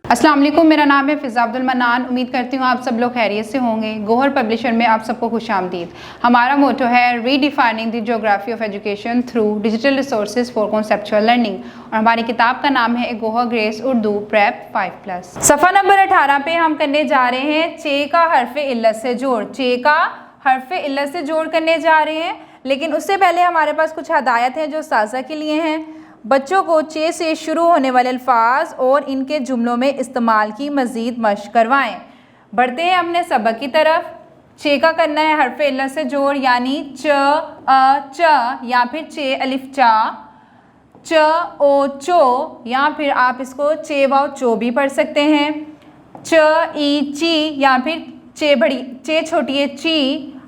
अस्सलाम वालेकुम, मेरा नाम है फ़िज़ा अब्दुल मन्नान। उम्मीद करती हूँ आप सब लोग खैरियत से होंगे। गोहर पब्लिशर में आप सबको खुशामदीद। हमारा मोटो है redefining the geography of education through digital resources for conceptual learning, और हमारी किताब का नाम है गोहर ग्रेस उर्दू प्रेप 5+। सफ़ा नंबर 18 पे हम करने जा रहे हैं चे का हर्फ इल्लत से जोड़। चे का हर्फ इल्लत से जोड़ करने जा रहे हैं, लेकिन उससे पहले हमारे पास कुछ हदायत हैं जो साज़ा के लिए हैं। बच्चों को चे से शुरू होने वाले अल्फाज और इनके जुमलों में इस्तेमाल की मज़ीद मशक़ करवाएं। बढ़ते हैं अपने सबक की तरफ। चे का करना है हर्फ इल्लत से जोड़, यानी च अ च, या फिर चे अलिफ चा, च ओ चो, या फिर आप इसको चे वाव चो भी पढ़ सकते हैं। च ई ची, या फिर चे बड़ी चे छोटी ए ची।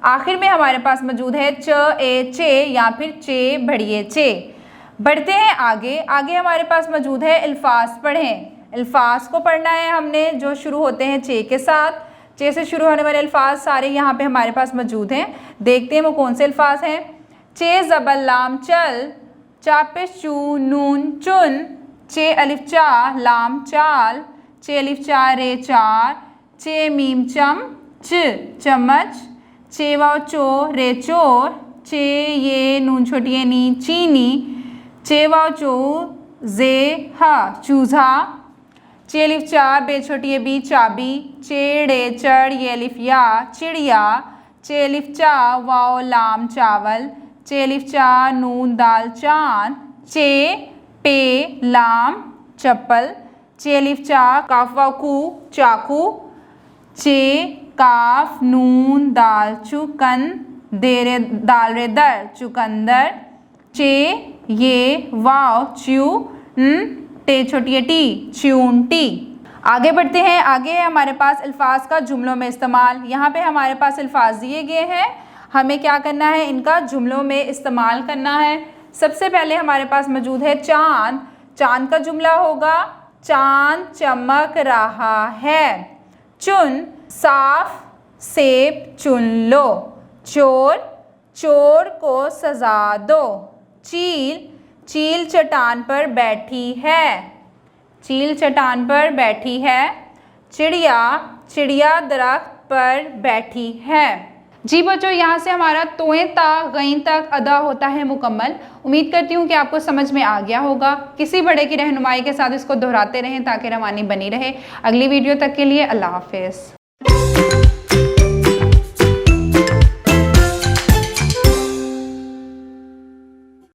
आखिर में हमारे पास मौजूद है च ए चे, या फिर चे बड़ी चे। बढ़ते हैं आगे। आगे हमारे पास मौजूद है अल्फाज पढ़ें। अल्फाज को पढ़ना है हमने जो शुरू होते हैं चे के साथ। चे से शुरू होने वाले अल्फाज सारे यहाँ पे हमारे पास मौजूद हैं। देखते हैं वो कौन से अल्फाज हैं। चे ज़बर लाम चल, चा पेश चू नून चुन, चे अलिफ चा लाम चाल, चे अलिफ चा रे चार, चे मीम चम च चम्मच, चे वाव चो रे चोर, चे ये नून छोटी ए नी चीनी, चे वाव चो जे हा चूज़ा, चे अलिफ चा बे छोटी ए बी चाबी, चेड़े चढ़ ये अलिफ या चिड़िया, चे अलिफ चा वाव लाम चावल, चे अलिफ चा नून दाल चांद, चे पे लाम चप्पल, चे अलिफ चा काफ वाव कू चाकू, चे काफ नून दाल चुकन, देरे दाल रे दर चुकंदर, चे ये वाव च्यू टे छोटी ए टी च्यूंटी। आगे बढ़ते हैं। आगे है हमारे पास अल्फाज का जुमलों में इस्तेमाल। यहाँ पे हमारे पास अल्फाज दिए गए हैं, हमें क्या करना है, इनका जुमलों में इस्तेमाल करना है। सबसे पहले हमारे पास मौजूद है चांद। चांद का जुमला होगा चांद चमक रहा है। चुन साफ सेब चुन लो, चोर चोर को सजा दो, चील चील चट्टान पर बैठी है, चील चट्टान पर बैठी है, चिड़िया चिड़िया दरख्त पर बैठी है। जी बच्चों, यहाँ से हमारा तोएं ता गईं तक अदा होता है मुकम्मल। उम्मीद करती हूँ कि आपको समझ में आ गया होगा। किसी बड़े की रहनुमाई के साथ इसको दोहराते रहें ताकि रवानी बनी रहे। अगली वीडियो तक के लिए अल्लाह हाफिज़।